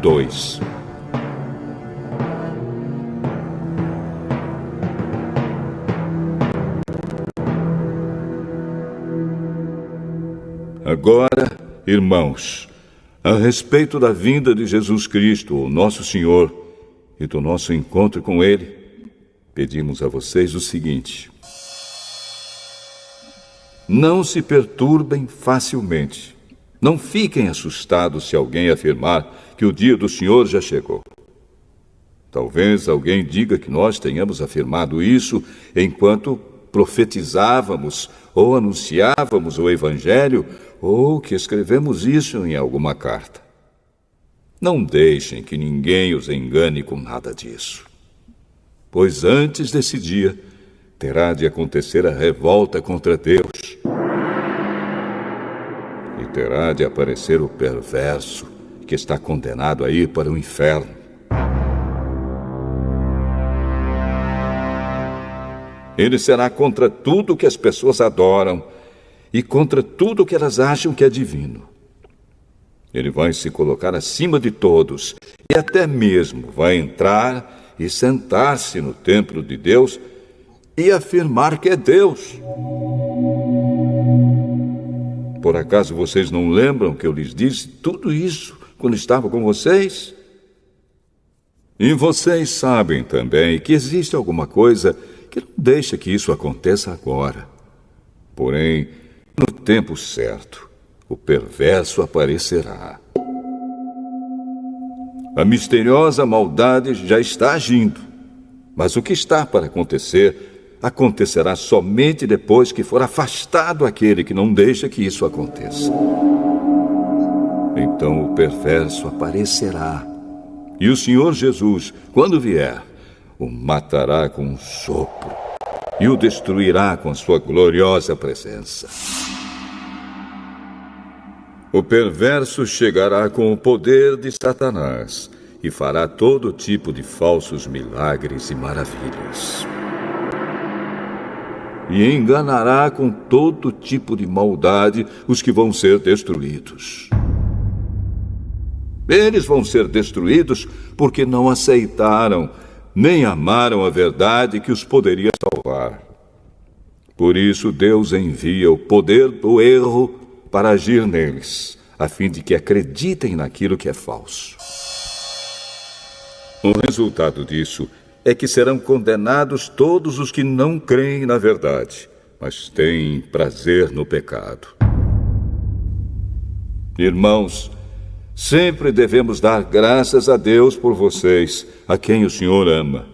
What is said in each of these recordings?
2. Agora, irmãos, a respeito da vinda de Jesus Cristo, o nosso Senhor, e do nosso encontro com Ele, pedimos a vocês o seguinte: não se perturbem facilmente. Não fiquem assustados se alguém afirmar que o dia do Senhor já chegou. Talvez alguém diga que nós tenhamos afirmado isso enquanto profetizávamos ou anunciávamos o Evangelho, ou que escrevemos isso em alguma carta. Não deixem que ninguém os engane com nada disso. Pois antes desse dia, terá de acontecer a revolta contra Deus. E terá de aparecer o perverso, que está condenado a ir para o inferno. Ele será contra tudo que as pessoas adoram e contra tudo que elas acham que é divino. Ele vai se colocar acima de todos e até mesmo vai entrar e sentar-se no templo de Deus e afirmar que é Deus. Por acaso vocês não lembram que eu lhes disse tudo isso quando estava com vocês? E vocês sabem também que existe alguma coisa que não deixa que isso aconteça agora. Porém, no tempo certo, o perverso aparecerá. A misteriosa maldade já está agindo, mas o que está para acontecer, acontecerá somente depois que for afastado aquele que não deixa que isso aconteça. Então o perverso aparecerá, e o Senhor Jesus, quando vier, o matará com um sopro e o destruirá com a sua gloriosa presença. O perverso chegará com o poder de Satanás e fará todo tipo de falsos milagres e maravilhas. E enganará com todo tipo de maldade os que vão ser destruídos. Eles vão ser destruídos porque não aceitaram nem amaram a verdade que os poderia salvar. Por isso Deus envia o poder do erro para agir neles, a fim de que acreditem naquilo que é falso. O resultado disso é que serão condenados todos os que não creem na verdade, mas têm prazer no pecado. Irmãos, sempre devemos dar graças a Deus por vocês, a quem o Senhor ama,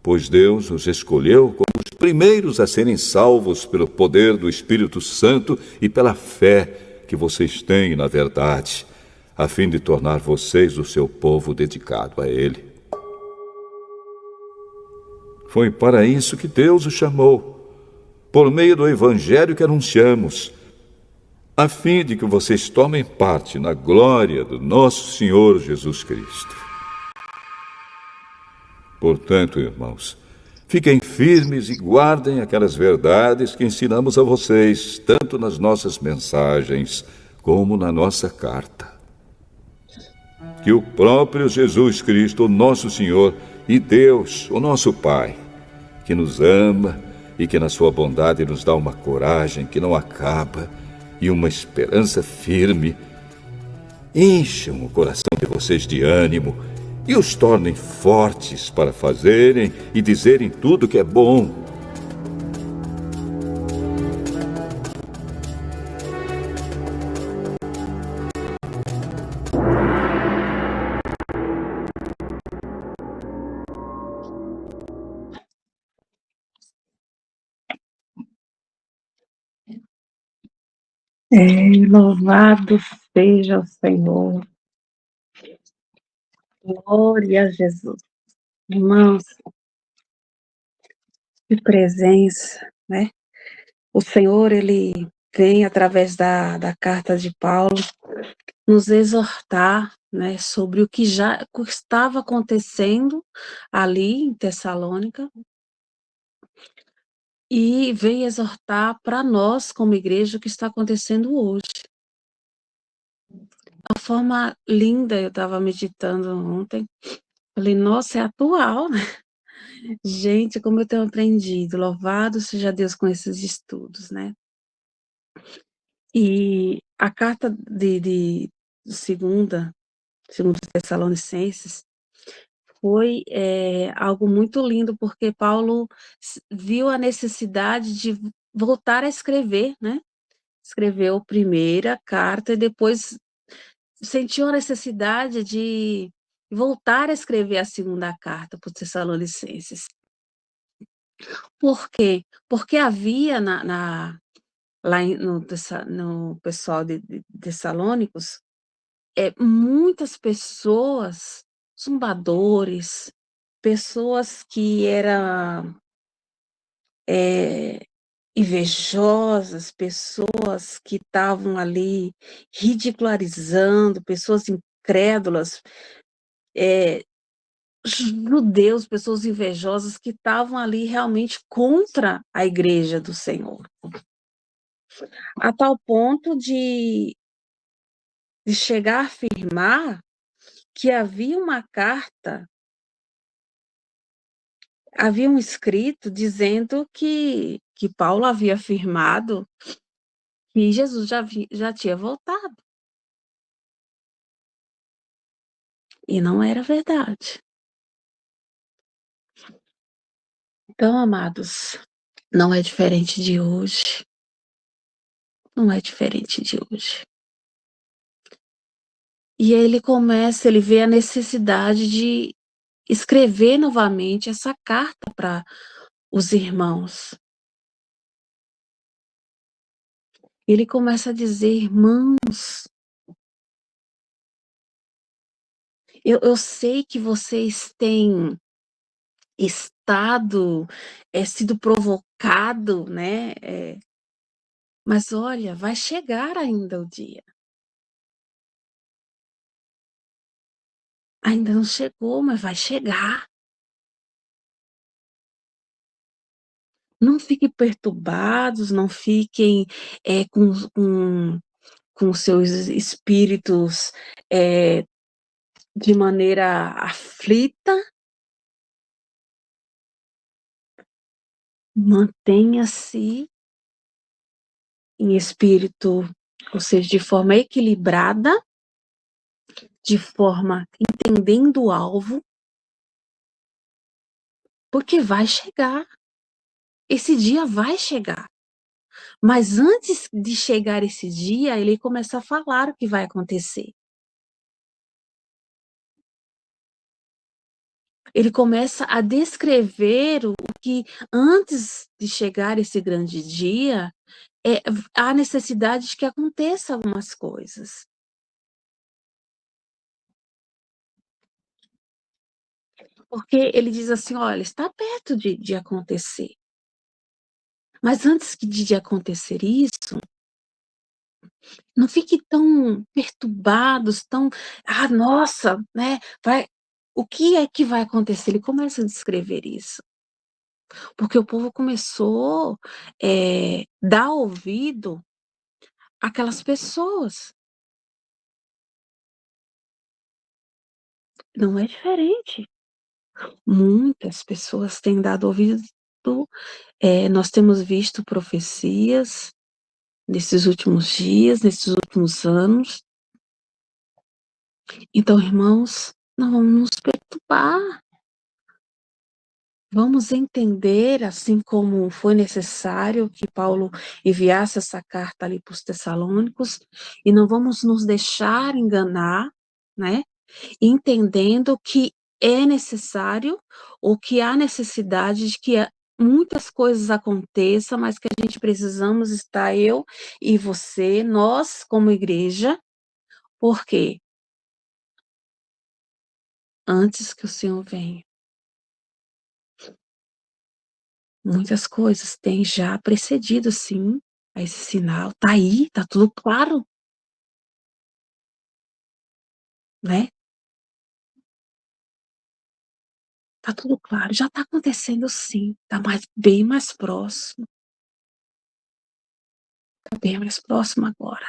pois Deus os escolheu como os primeiros a serem salvos pelo poder do Espírito Santo e pela fé que vocês têm na verdade, a fim de tornar vocês o seu povo dedicado a Ele. Foi para isso que Deus os chamou, por meio do Evangelho que anunciamos, a fim de que vocês tomem parte na glória do nosso Senhor Jesus Cristo. Portanto, irmãos, fiquem firmes e guardem aquelas verdades que ensinamos a vocês, tanto nas nossas mensagens como na nossa carta. Que o próprio Jesus Cristo, o nosso Senhor, e Deus, o nosso Pai, que nos ama e que na sua bondade nos dá uma coragem que não acaba e uma esperança firme, encham o coração de vocês de ânimo e os tornem fortes para fazerem e dizerem tudo que é bom. Louvado seja o Senhor. Glória a Jesus. Irmãos, de presença, né? O Senhor, Ele vem através da carta de Paulo nos exortar, né, sobre o que já estava acontecendo ali em Tessalônica e vem exortar para nós, como igreja, o que está acontecendo hoje. a forma linda, eu estava meditando ontem, falei, nossa, é atual, né? Gente, como eu tenho aprendido, louvado seja Deus com esses estudos, né? E a carta de segundo Tessalonicenses, foi algo muito lindo, porque Paulo viu a necessidade de voltar a escrever, né? Escreveu a primeira carta e depois sentiu a necessidade de voltar a escrever a segunda carta para os Tessalonicenses. Por quê? Porque havia no pessoal de Tessalônicos muitas pessoas, zombadores, pessoas que eram invejosas, pessoas que estavam ali ridicularizando, pessoas incrédulas, judeus, pessoas invejosas que estavam ali realmente contra a igreja do Senhor, a tal ponto de chegar a afirmar que havia uma carta, havia um escrito dizendo que Paulo havia afirmado que Jesus já tinha voltado, e não era verdade. Então, amados, não é diferente de hoje, não é diferente de hoje. E aí ele vê a necessidade de escrever novamente essa carta para os irmãos. Ele começa a dizer: irmãos, eu sei que vocês têm estado, sido provocado, né? Mas olha, vai chegar ainda o dia. Ainda não chegou, mas vai chegar. Não fiquem perturbados, não fiquem com seus espíritos de maneira aflita. Mantenha-se em espírito, ou seja, de forma equilibrada, de forma entendendo o alvo, porque vai chegar. Esse dia vai chegar. Mas antes de chegar esse dia, ele começa a falar o que vai acontecer. Ele começa a descrever o que, antes de chegar esse grande dia, há necessidade de que aconteça algumas coisas. Porque ele diz assim, olha, está perto de acontecer. Mas antes de acontecer isso, não fique tão perturbados, tão, nossa, né? O que é que vai acontecer? Ele começa a descrever isso. Porque o povo começou a dar ouvido àquelas pessoas. Não é diferente. Muitas pessoas têm dado ouvido. Nós temos visto profecias nesses últimos dias, nesses últimos anos. Então, irmãos, não vamos nos perturbar. Vamos entender, assim como foi necessário que Paulo enviasse essa carta ali para os Tessalônicos, e não vamos nos deixar enganar, né? Entendendo que é necessário, ou que há necessidade de que muitas coisas aconteçam, mas que a gente precisamos estar, eu e você, nós como igreja, porque antes que o Senhor venha, muitas coisas têm já precedido, sim, a esse sinal. Tá aí, tá tudo claro, né? Tá tudo claro, já tá acontecendo sim, tá bem mais próximo, tá bem mais próximo agora.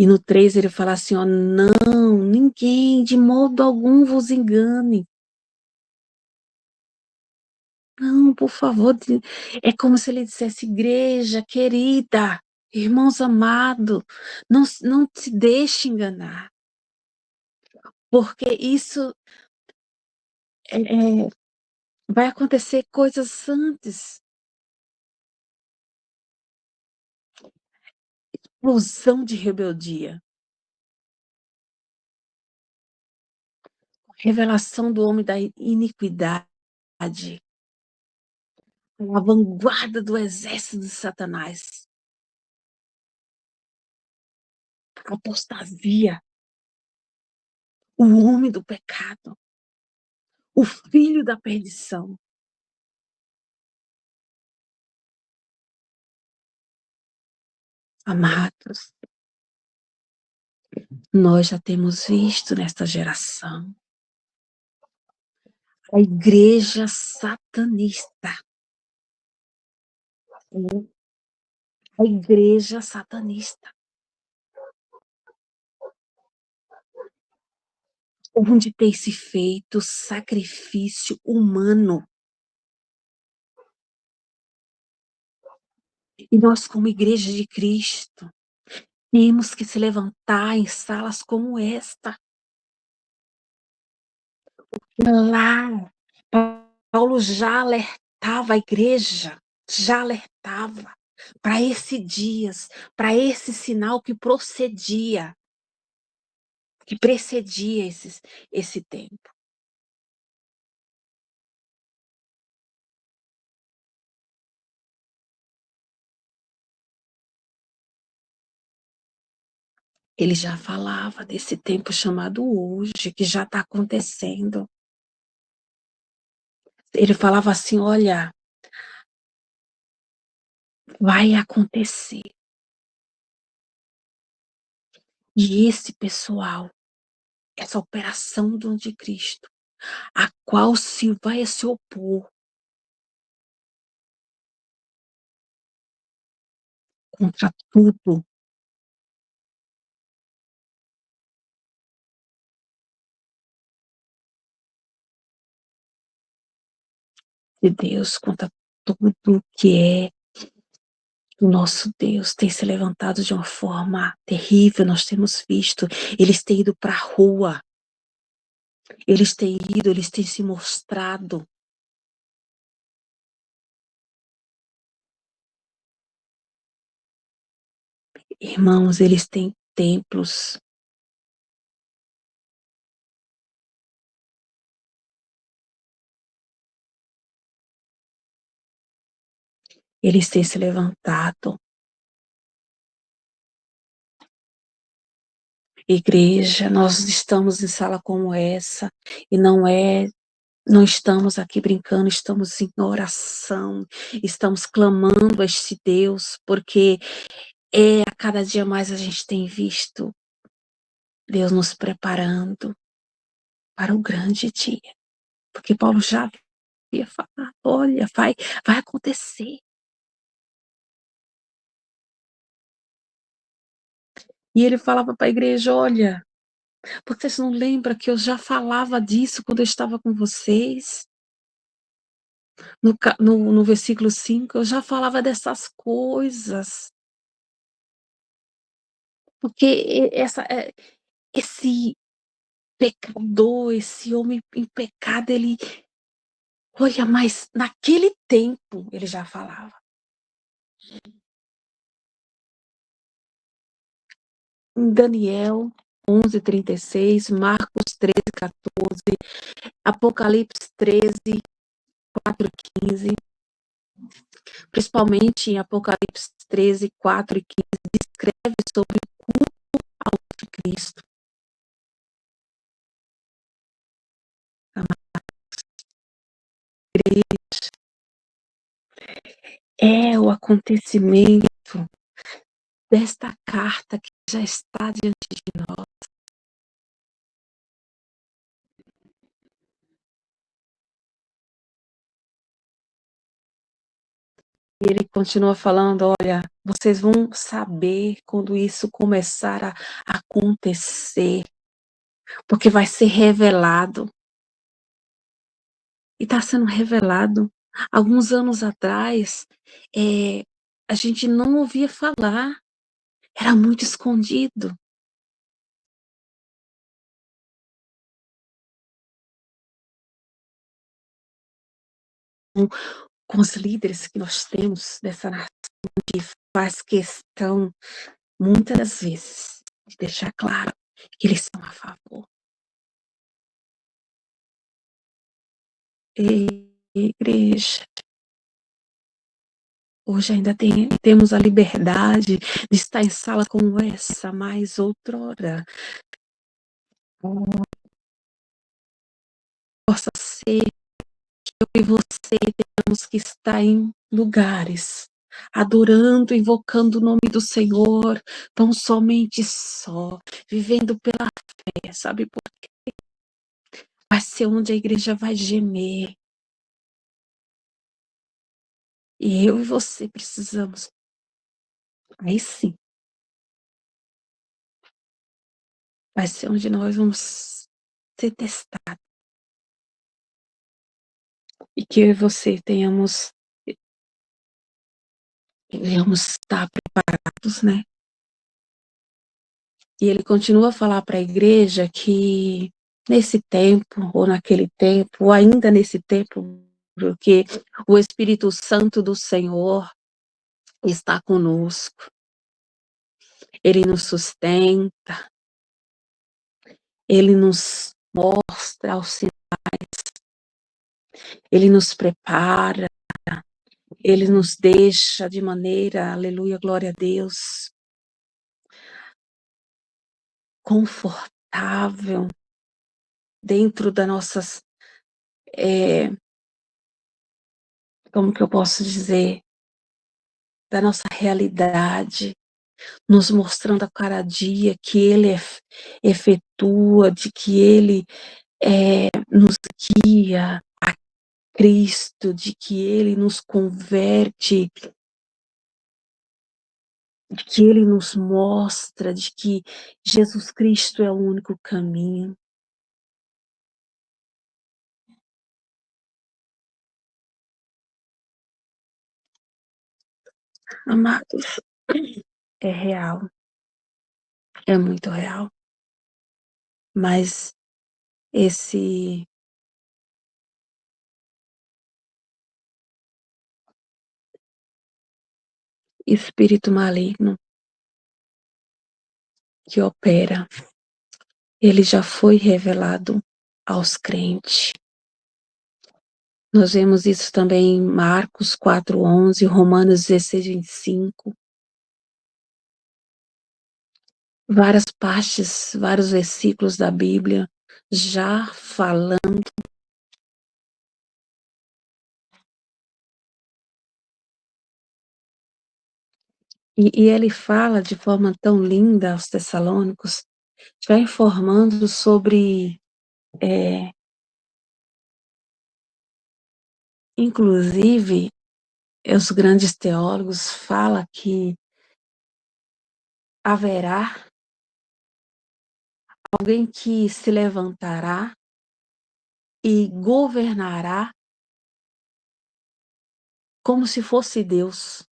E no 3 ele fala assim, ó, não, ninguém, de modo algum vos engane. Não, por favor, é como se ele dissesse, igreja querida, irmãos amados, não se deixe enganar, porque isso vai acontecer coisas antes, explosão de rebeldia, revelação do homem da iniquidade, a vanguarda do exército de Satanás, apostasia, o homem do pecado, o filho da perdição. Amados, nós já temos visto nesta geração a igreja satanista. A igreja satanista. Onde tem se feito sacrifício humano. E nós, como igreja de Cristo, temos que se levantar em salas como esta. Lá, Paulo já alertava a igreja, já alertava para esse dias, para esse sinal que precedia esse tempo. Ele já falava desse tempo chamado hoje, que já está acontecendo. Ele falava assim, olha, vai acontecer. E esse pessoal, essa operação do anticristo, a qual se vai se opor contra tudo de Deus, contra tudo que é o nosso Deus, tem se levantado de uma forma terrível, nós temos visto, eles têm ido para a rua, eles têm se mostrado. Irmãos, eles têm templos, eles têm se levantado. Igreja, nós estamos em sala como essa e não estamos aqui brincando, estamos em oração, estamos clamando a este Deus, porque a cada dia mais a gente tem visto Deus nos preparando para o grande dia, porque Paulo já havia falado, olha, vai acontecer. E ele falava para a igreja, olha, porque vocês não lembram que eu já falava disso quando eu estava com vocês? No versículo 5, eu já falava dessas coisas. Porque esse pecador, esse homem em pecado, ele... Olha, mas naquele tempo ele já falava. Em Daniel 11:36, Marcos 13:14, Apocalipse 13:4 e 15, principalmente em Apocalipse 13:4 e 15, descreve sobre o culto ao Cristo. É o acontecimento desta carta que já está diante de nós. ele continua falando: olha, vocês vão saber quando isso começar a acontecer, porque vai ser revelado. E está sendo revelado. Alguns anos atrás, a gente não ouvia falar, era muito escondido. Com os líderes que nós temos dessa nação, que faz questão, muitas das vezes, de deixar claro que eles são a favor. E igreja, hoje ainda temos a liberdade de estar em sala como essa, mas outrora possa ser que eu e você temos que estar em lugares adorando, invocando o nome do Senhor, tão somente só, vivendo pela fé, sabe? Porque vai ser onde a igreja vai gemer. E eu e você precisamos. Aí sim, vai ser onde nós vamos ser testados. E que eu e você devemos estar preparados, né? E ele continua a falar para a igreja que nesse tempo, ou naquele tempo, ou ainda nesse tempo, porque o Espírito Santo do Senhor está conosco. Ele nos sustenta, ele nos mostra os sinais, ele nos prepara, ele nos deixa de maneira, aleluia, glória a Deus, confortável dentro das nossas, como que eu posso dizer, da nossa realidade, nos mostrando a cada dia que Ele efetua, de que Ele nos guia a Cristo, de que Ele nos converte, de que Ele nos mostra, de que Jesus Cristo é o único caminho. Amados, é real, é muito real, mas esse espírito maligno que opera, ele já foi revelado aos crentes. Nós vemos isso também em Marcos 4:11, Romanos 16:25. Várias partes, vários versículos da Bíblia já falando. E ele fala de forma tão linda aos Tessalônicos, já informando sobre, inclusive, os grandes teólogos falam que haverá alguém que se levantará e governará como se fosse Deus.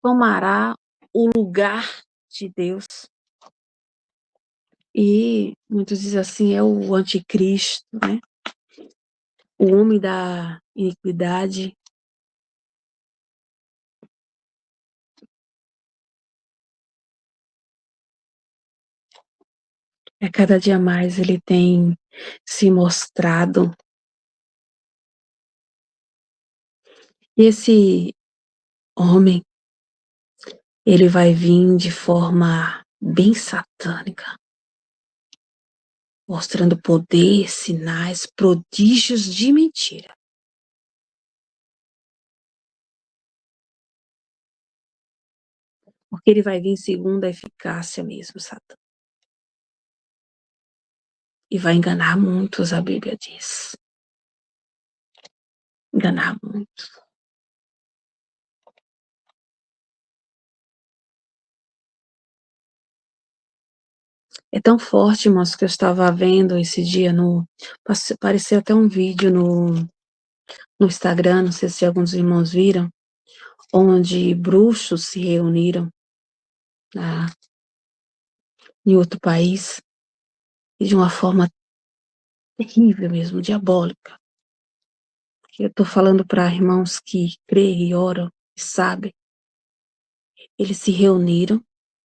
Tomará o lugar de Deus. E muitos dizem assim, é o anticristo, né? O homem da iniquidade. A cada dia mais ele tem se mostrado. E esse homem, ele vai vir de forma bem satânica, mostrando poder, sinais, prodígios de mentira. Porque ele vai vir segundo a eficácia mesmo, Satã. e vai enganar muitos, a Bíblia diz. Enganar muitos. É tão forte, irmãos, que eu estava vendo esse dia apareceu até um vídeo no Instagram, não sei se alguns irmãos viram, onde bruxos se reuniram em outro país, e de uma forma terrível mesmo, diabólica. Eu estou falando para irmãos que creem e oram e sabem. Eles se reuniram,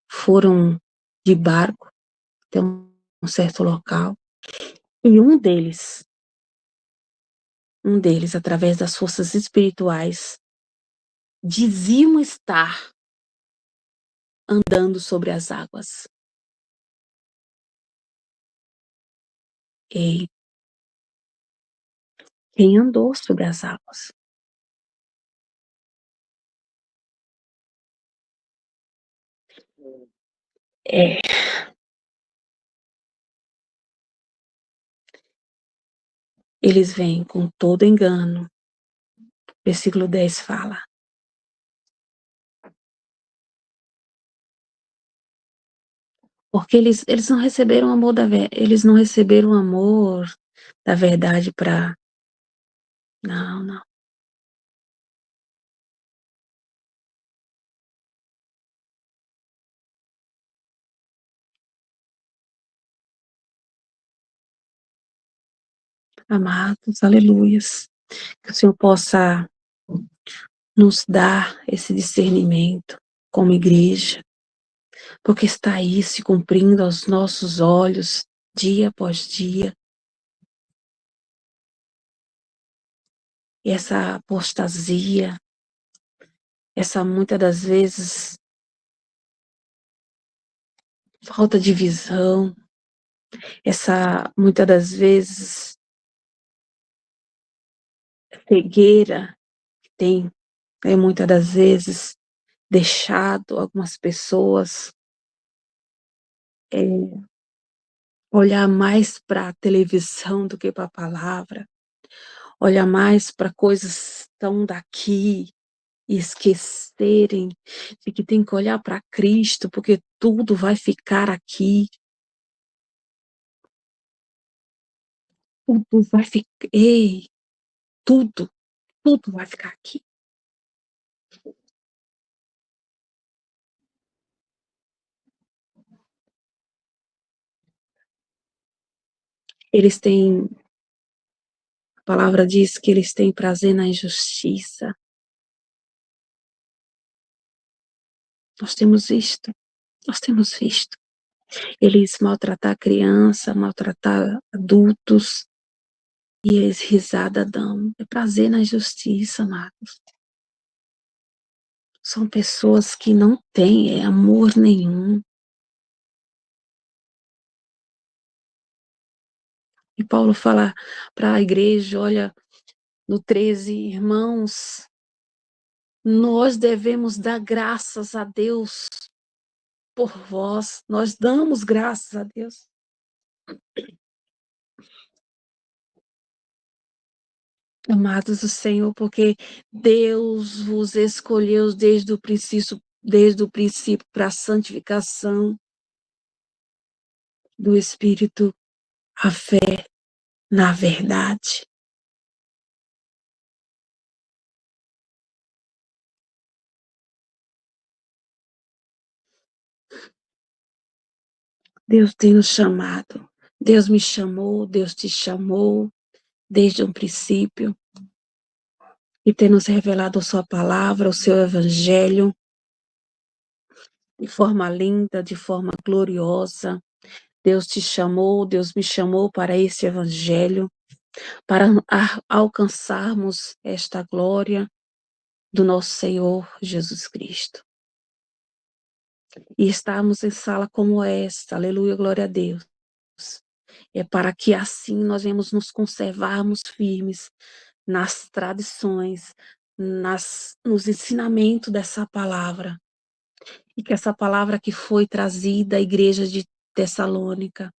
foram de barco até um certo local, e um deles, através das forças espirituais, diziam estar andando sobre as águas. E quem andou sobre as águas? É, eles vêm com todo engano. Versículo 10 fala. Porque eles não receberam o amor eles não receberam o amor da verdade para. Não, não. Amados, aleluias. Que o Senhor possa nos dar esse discernimento como igreja, porque está aí se cumprindo aos nossos olhos, dia após dia. E essa apostasia, essa muitas das vezes falta de visão, essa muitas das vezes cegueira que tem, muitas das vezes deixado algumas pessoas olhar mais para a televisão do que para a palavra, olhar mais para coisas tão daqui e esquecerem de que tem que olhar para Cristo, porque tudo vai ficar aqui. Tudo vai ficar, tudo, tudo vai ficar aqui. Eles têm, a palavra diz que eles têm prazer na injustiça. Nós temos visto. Eles maltratar criança, maltratar adultos, e eles risada dão. É prazer na injustiça, amados. São pessoas que não têm amor nenhum. E Paulo fala para a igreja, olha, no 13, irmãos, nós devemos dar graças a Deus por vós. Nós damos graças a Deus. Amados do Senhor, porque Deus vos escolheu desde o princípio para a santificação do Espírito, a fé na verdade. Deus tem nos chamado. Deus me chamou, Deus te chamou desde um princípio e tem nos revelado a sua palavra, o seu evangelho de forma linda, de forma gloriosa. Deus te chamou, Deus me chamou para esse evangelho, para alcançarmos esta glória do nosso Senhor Jesus Cristo. E estarmos em sala como esta, aleluia, glória a Deus. É para que assim nós venhamos nos conservarmos firmes nas tradições, nos ensinamentos dessa palavra. E que essa palavra que foi trazida à igreja de Tessalônica,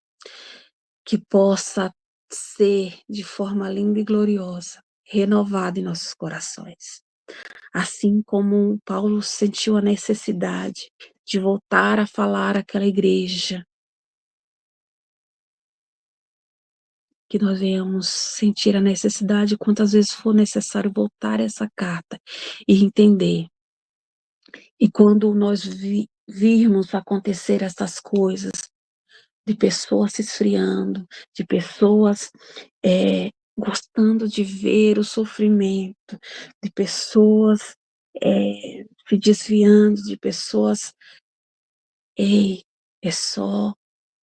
que possa ser de forma linda e gloriosa, renovado em nossos corações. Assim como Paulo sentiu a necessidade de voltar a falar àquela igreja, que nós venhamos sentir a necessidade, quantas vezes for necessário, voltar essa carta e entender. E quando nós virmos acontecer essas coisas, de pessoas se esfriando, de pessoas gostando de ver o sofrimento, de pessoas se desviando, de pessoas, é só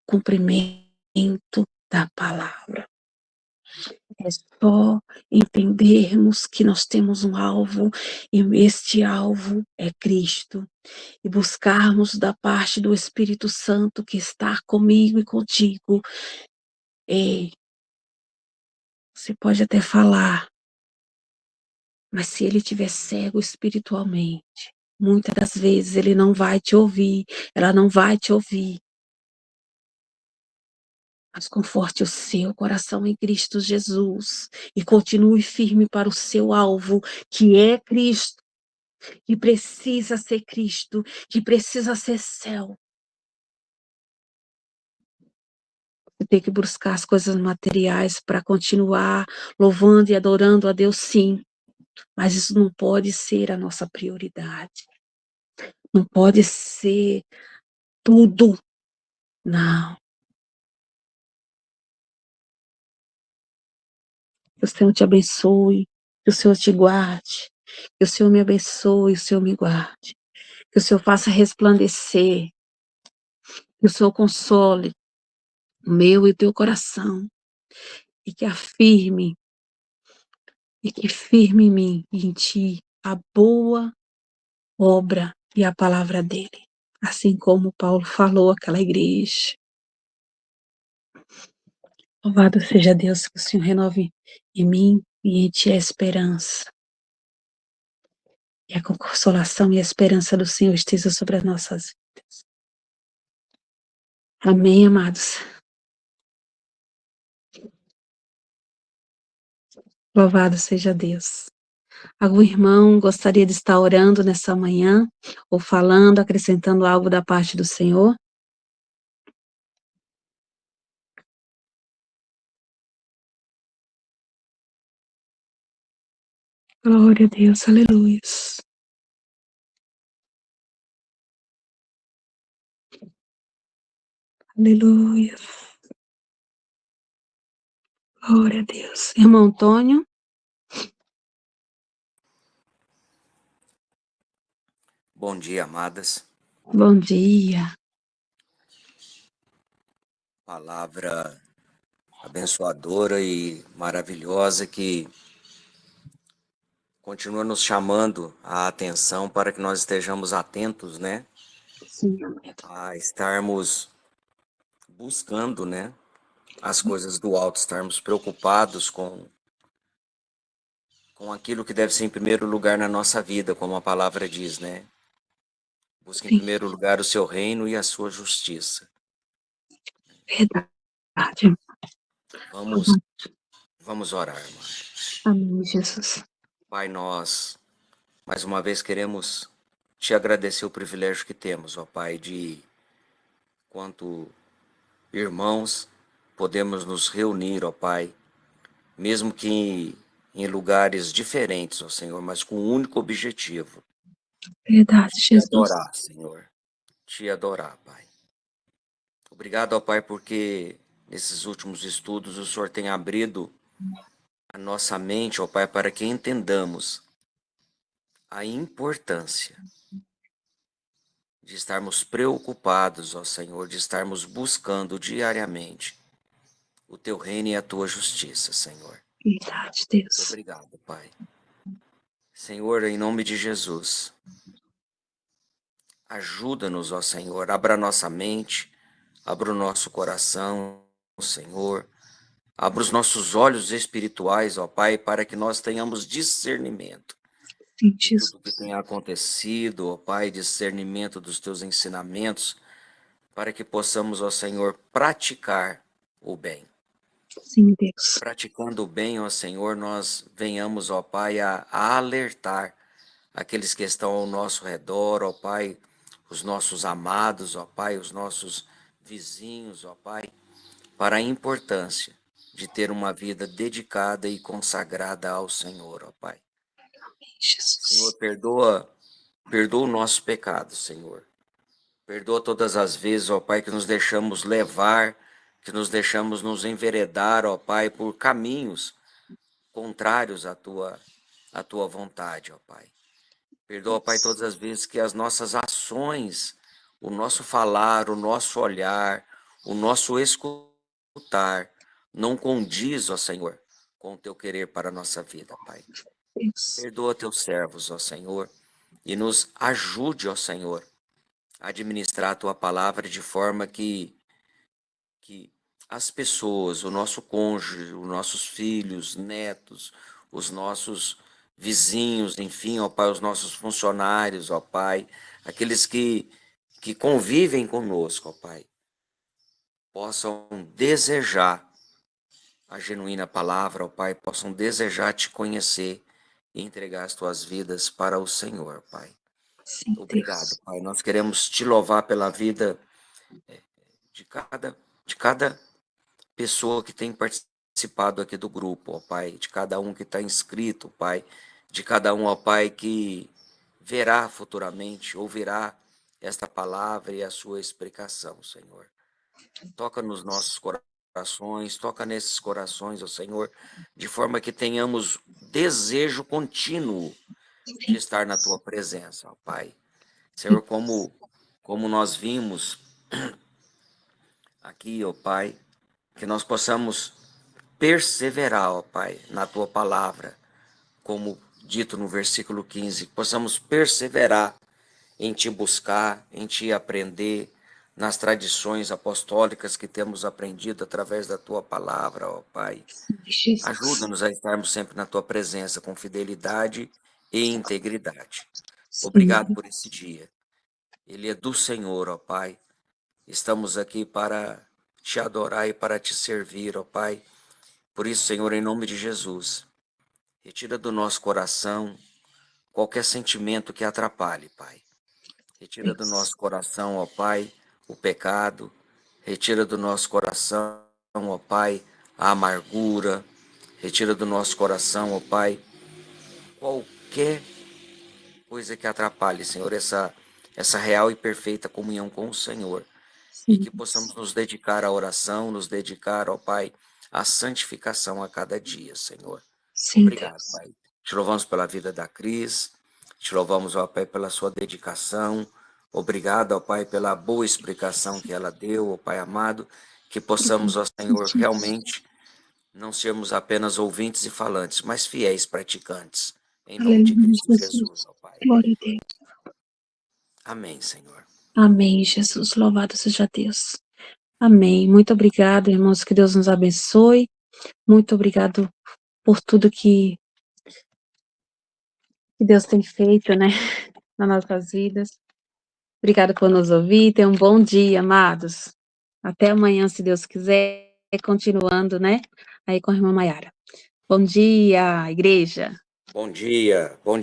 cumprimento da palavra. É só entendermos que nós temos um alvo, e este alvo é Cristo, e buscarmos da parte do Espírito Santo que está comigo e contigo. Você pode até falar, mas se ele estiver cego espiritualmente, muitas das vezes ele não vai te ouvir, ela não vai te ouvir. Mas conforte o seu coração em Cristo Jesus e continue firme para o seu alvo, que é Cristo, que precisa ser Cristo, que precisa ser céu. Você tem que buscar as coisas materiais para continuar louvando e adorando a Deus, sim. Mas isso não pode ser a nossa prioridade. Não pode ser tudo. Não. Que o Senhor te abençoe, que o Senhor te guarde, que o Senhor me abençoe, o Senhor me guarde, que o Senhor faça resplandecer, que o Senhor console o meu e o teu coração, e que afirme, e que firme em mim e em ti a boa obra e a palavra dele. Assim como Paulo falou àquela igreja. Louvado seja Deus, que o Senhor renove em mim e em ti a esperança. E a consolação e a esperança do Senhor esteja sobre as nossas vidas. Amém, amados. Louvado seja Deus. Algum irmão gostaria de estar orando nessa manhã, ou falando, acrescentando algo da parte do Senhor? Glória a Deus, aleluia. Aleluia. Glória a Deus. Irmão Antônio? Bom dia, amadas. Bom dia. Palavra abençoadora e maravilhosa que continua nos chamando a atenção para que nós estejamos atentos, né? Sim, amém. A estarmos buscando, né? As coisas do alto, estarmos preocupados com aquilo que deve ser em primeiro lugar na nossa vida, como a palavra diz, né? Busque em Sim, primeiro lugar o seu reino e a sua justiça. verdade. Vamos orar, irmã. Amém, Jesus. Pai, nós mais uma vez queremos te agradecer o privilégio que temos, ó Pai, de, quanto irmãos, podemos nos reunir, ó Pai, mesmo que em lugares diferentes, ó Senhor, mas com um único objetivo: Verdade, te Jesus. adorar, Senhor, te adorar, Pai. Obrigado, ó Pai, porque nesses últimos estudos o Senhor tem abrido a nossa mente, ó Pai, para que entendamos a importância de estarmos preocupados, ó Senhor, de estarmos buscando diariamente o teu reino e a tua justiça, Senhor. Verdade, Muito Deus. obrigado, Pai. Senhor, em nome de Jesus, ajuda-nos, ó Senhor, abra nossa mente, abra o nosso coração, Senhor, abra os nossos olhos espirituais, ó Pai, para que nós tenhamos discernimento Sim, de tudo que Jesus. tem acontecido, ó Pai, discernimento dos teus ensinamentos, para que possamos, ó Senhor, praticar o bem. Sim, Deus. praticando o bem, ó Senhor, nós venhamos, ó Pai, a alertar aqueles que estão ao nosso redor, ó Pai, os nossos amados, ó Pai, os nossos vizinhos, ó Pai, para a importância de ter uma vida dedicada e consagrada ao Senhor, ó Pai. Senhor, Jesus. perdoa o nosso pecado, Senhor. Perdoa todas as vezes, ó Pai, que nos deixamos levar, que nos deixamos nos enveredar, ó Pai, por caminhos contrários à tua vontade, ó Pai. Perdoa, Pai, todas as vezes que as nossas ações, o nosso falar, o nosso olhar, o nosso escutar, não condiz, ó Senhor, com o teu querer para a nossa vida, Pai. Deus. Perdoa teus servos, ó Senhor, e nos ajude, ó Senhor, a administrar a tua palavra de forma que as pessoas, o nosso cônjuge, os nossos filhos, netos, os nossos vizinhos, enfim, ó Pai, os nossos funcionários, ó Pai, aqueles que convivem conosco, ó Pai, possam desejar a genuína palavra, ó Pai, possam desejar te conhecer e entregar as tuas vidas para o Senhor, Pai. Sim, Obrigado, Deus. Pai. Nós queremos te louvar pela vida de cada pessoa que tem participado aqui do grupo, ó Pai, de cada um que está inscrito, Pai, de cada um, ó Pai, que verá futuramente, ouvirá esta palavra e a sua explicação, Senhor. Toca nos nossos corações, toca nesses corações, ó Senhor, de forma que tenhamos desejo contínuo de estar na tua presença, ó Pai. Senhor, como nós vimos aqui, ó Pai, que nós possamos perseverar, ó Pai, na tua palavra, como dito no versículo 15, que possamos perseverar em te buscar, em te aprender, nas tradições apostólicas que temos aprendido através da tua palavra, ó Pai. Jesus. Ajuda-nos a estarmos sempre na tua presença com fidelidade e integridade. Sim, Obrigado por esse dia. Ele é do Senhor, ó Pai. Estamos aqui para te adorar e para te servir, ó Pai. Por isso, Senhor, em nome de Jesus, retira do nosso coração qualquer sentimento que atrapalhe, Pai. Retira do Deus. nosso coração, ó Pai, o pecado. Retira do nosso coração, ó Pai, a amargura. Retira do nosso coração, ó Pai, qualquer coisa que atrapalhe, Senhor, essa real e perfeita comunhão com o Senhor. E Sim, que Deus. possamos nos dedicar à oração, nos dedicar, ó Pai, à santificação a cada dia, Senhor. Sim, Obrigado, Deus. Pai. Te louvamos pela vida da Cris, te louvamos, ó Pai, pela sua dedicação. Obrigado, ó Pai, pela boa explicação que ela deu, ó Pai amado, que possamos, ó Senhor, Jesus. realmente não sermos apenas ouvintes e falantes, mas fiéis praticantes. Em nome de Aleluia, Cristo Jesus, Jesus. ó Pai. Glória a Deus. Amém, Senhor. Amém, Jesus. Louvado seja Deus. Amém. Muito obrigada, irmãos. Que Deus nos abençoe. Muito obrigado por tudo que Deus tem feito, né, nas nossas vidas. Obrigada por nos ouvir. Tenham um bom dia, amados. Até amanhã, se Deus quiser, continuando, né, aí com a irmã Maiara. Bom dia, igreja. Bom dia, bom